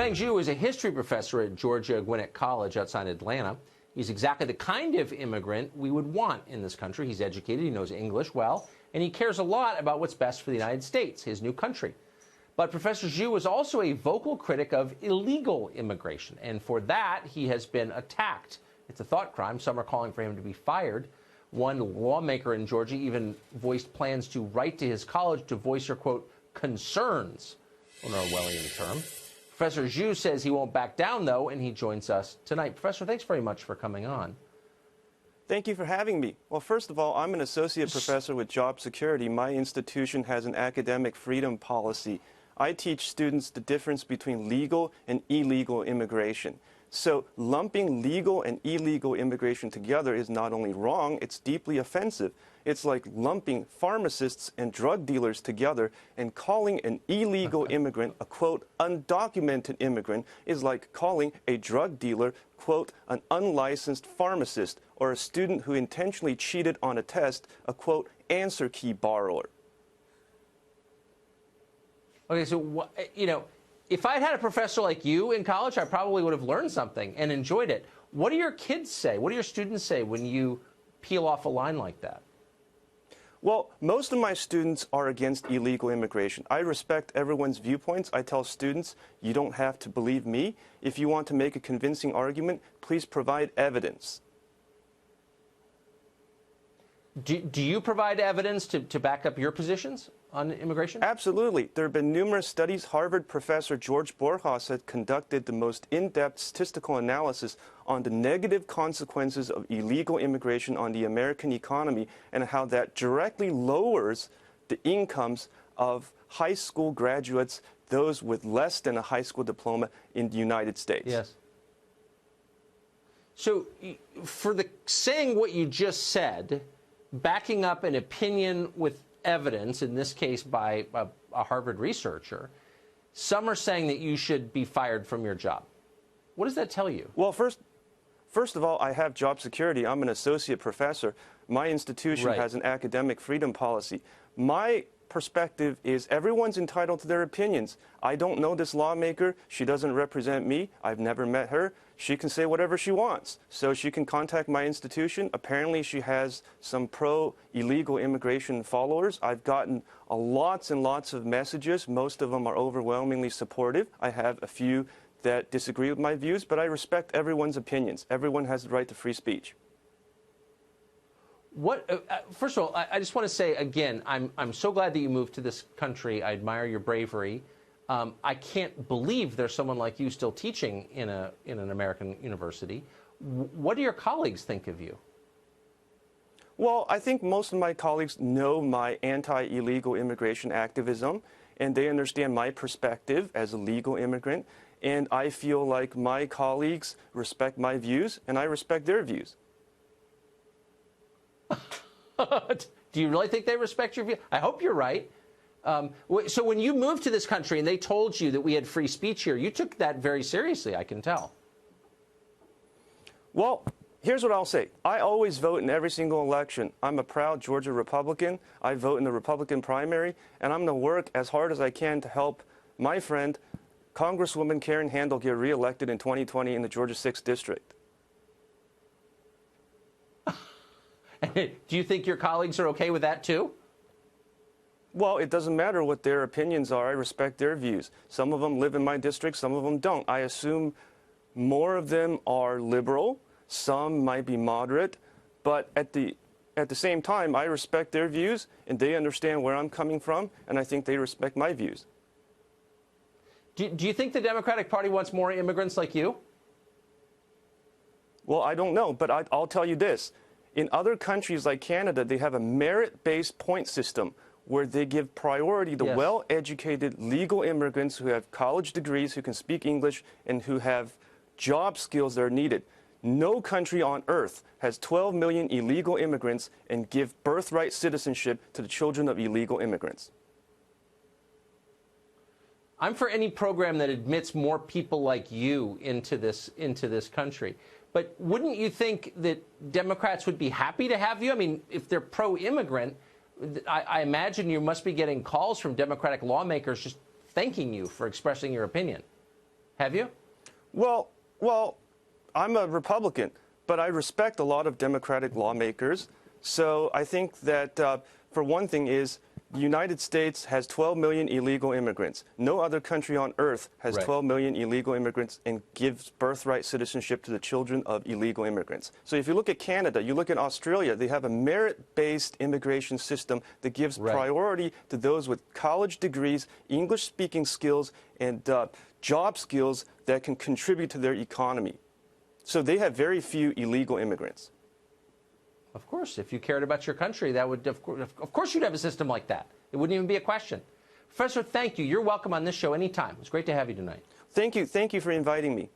Feng Zhu is a history professor at Georgia Gwinnett College outside Atlanta. He's exactly the kind of immigrant we would want in this country. He's educated, he knows English well, and he cares a lot about what's best for the United States, his new country. But Professor Zhu is also a vocal critic of illegal immigration, and for that, he has been attacked. It's a thought crime. Some are calling for him to be fired. One lawmaker in Georgia even voiced plans to write to his college to voice her, quote, concerns, an Orwellian term. Professor Zhu says he won't back down, though, and he joins us tonight. Professor, thanks very much for coming on. Thank you for having me. Well, first of all, I'm an associate professor with Job Security. My institution has an academic freedom policy. I teach students the difference between legal and illegal immigration. So lumping legal and illegal immigration together is not only wrong, it's deeply offensive. It's like lumping pharmacists and drug dealers together, and calling an illegal immigrant a, quote, undocumented immigrant is like calling a drug dealer, quote, an unlicensed pharmacist, or a student who intentionally cheated on a test, a, quote, answer key borrower. Okay, so, you know, if I'd had a professor like you in college, I probably would have learned something and enjoyed it. What do your kids say? What do your students say when you peel off a line like that? Well, most of my students are against illegal immigration. I respect everyone's viewpoints. I tell students, you don't have to believe me. If you want to make a convincing argument, please provide evidence. Do you provide evidence to back up your positions on immigration? Absolutely. There have been numerous studies. Harvard professor George Borjas had conducted the most in-depth statistical analysis on the negative consequences of illegal immigration on the American economy and how that directly lowers the incomes of high school graduates, those with less than a high school diploma in the United States. Yes. So for saying what you just said, backing up an opinion with evidence, in this case by a Harvard researcher, some are saying that you should be fired from your job. What does that tell you? Well, first of all, I have job security. I'm an associate professor. My institution has an academic freedom policy. My perspective is everyone's entitled to their opinions. I don't know this lawmaker. She doesn't represent me. I've never met her. She can say whatever she wants. So she can contact my institution. Apparently, she has some pro-illegal immigration followers. I've gotten lots and lots of messages. Most of them are overwhelmingly supportive. I have a few that disagree with my views, but I respect everyone's opinions. Everyone has the right to free speech. First of all, I just want to say again, I'm so glad that you moved to this country. I admire your bravery. I can't believe there's someone like you still teaching in an American university. What do your colleagues think of you? Well, I think most of my colleagues know my anti-illegal immigration activism, and they understand my perspective as a legal immigrant. And I feel like my colleagues respect my views, and I respect their views. Do you really think they respect your view? I hope you're right. So when you moved to this country and they told you that we had free speech here, you took that very seriously, I can tell. Well, here's what I'll say. I always vote in every single election. I'm a proud Georgia Republican. I vote in the Republican primary, and I'm going to work as hard as I can to help my friend, Congresswoman Karen Handel, get reelected in 2020 in the Georgia 6th District. Do you think your colleagues are okay with that, too? Well, it doesn't matter what their opinions are. I respect their views. Some of them live in my district, some of them don't. I assume more of them are liberal, some might be moderate, but at the same time, I respect their views, and they understand where I'm coming from, and I think they respect my views. Do you think the Democratic Party wants more immigrants like you? Well, I don't know, but I'll tell you this. In other countries like Canada, they have a merit-based point system where they give priority to well-educated legal immigrants who have college degrees, who can speak English, and who have job skills that are needed. No country on earth has 12 million illegal immigrants and give birthright citizenship to the children of illegal immigrants. I'm for any program that admits more people like you into this country. But wouldn't you think that Democrats would be happy to have you? I mean, if they're pro-immigrant, I imagine you must be getting calls from Democratic lawmakers just thanking you for expressing your opinion. Have you? Well, I'm a Republican, but I respect a lot of Democratic lawmakers. So I think that, for one thing, is the United States has 12 million illegal immigrants. No other country on earth has Right. 12 million illegal immigrants and gives birthright citizenship to the children of illegal immigrants. So if you look at Canada, you look at Australia, they have a merit-based immigration system that gives Right. priority to those with college degrees, English-speaking skills, and job skills that can contribute to their economy. So they have very few illegal immigrants. Of course, if you cared about your country, that would, of course you'd have a system like that. It wouldn't even be a question. Professor, thank you. You're welcome on this show anytime. It was great to have you tonight. Thank you for inviting me.